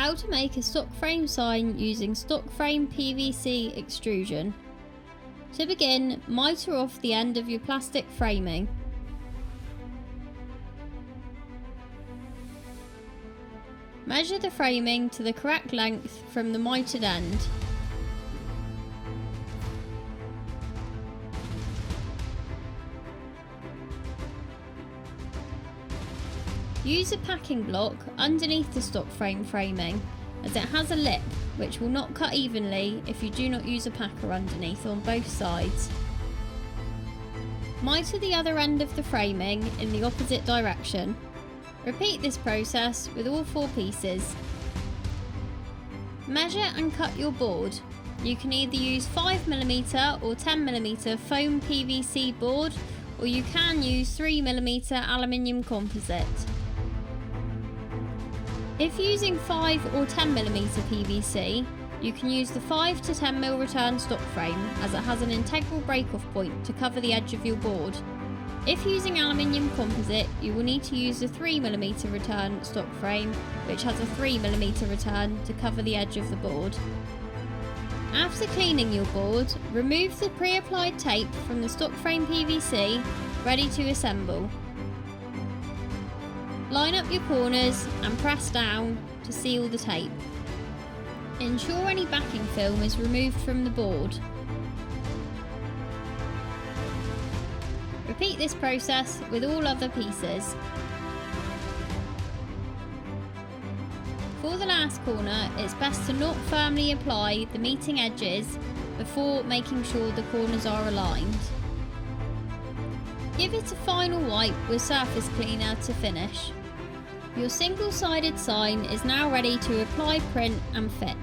How to make a Stockframe sign using Stockframe PVC extrusion. To begin, mitre off the end of your plastic framing. Measure the framing to the correct length from the mitred end. Use a packing block underneath the Stockframe framing, as it has a lip which will not cut evenly if you do not use a packer underneath on both sides. Mitre the other end of the framing in the opposite direction. Repeat this process with all 4 pieces. Measure and cut your board. You can either use 5mm or 10mm foam PVC board, or you can use 3mm aluminium composite. If using 5 or 10mm PVC, you can use the 5 to 10mm return Stockframe, as it has an integral break-off point to cover the edge of your board. If using aluminium composite, you will need to use the 3mm return Stockframe, which has a 3mm return to cover the edge of the board. After cleaning your board, remove the pre-applied tape from the Stockframe PVC, ready to assemble. Line up your corners and press down to seal the tape. Ensure any backing film is removed from the board. Repeat this process with all other pieces. For the last corner, it's best to not firmly apply the meeting edges before making sure the corners are aligned. Give it a final wipe with surface cleaner to finish. Your single-sided sign is now ready to apply, print and fit.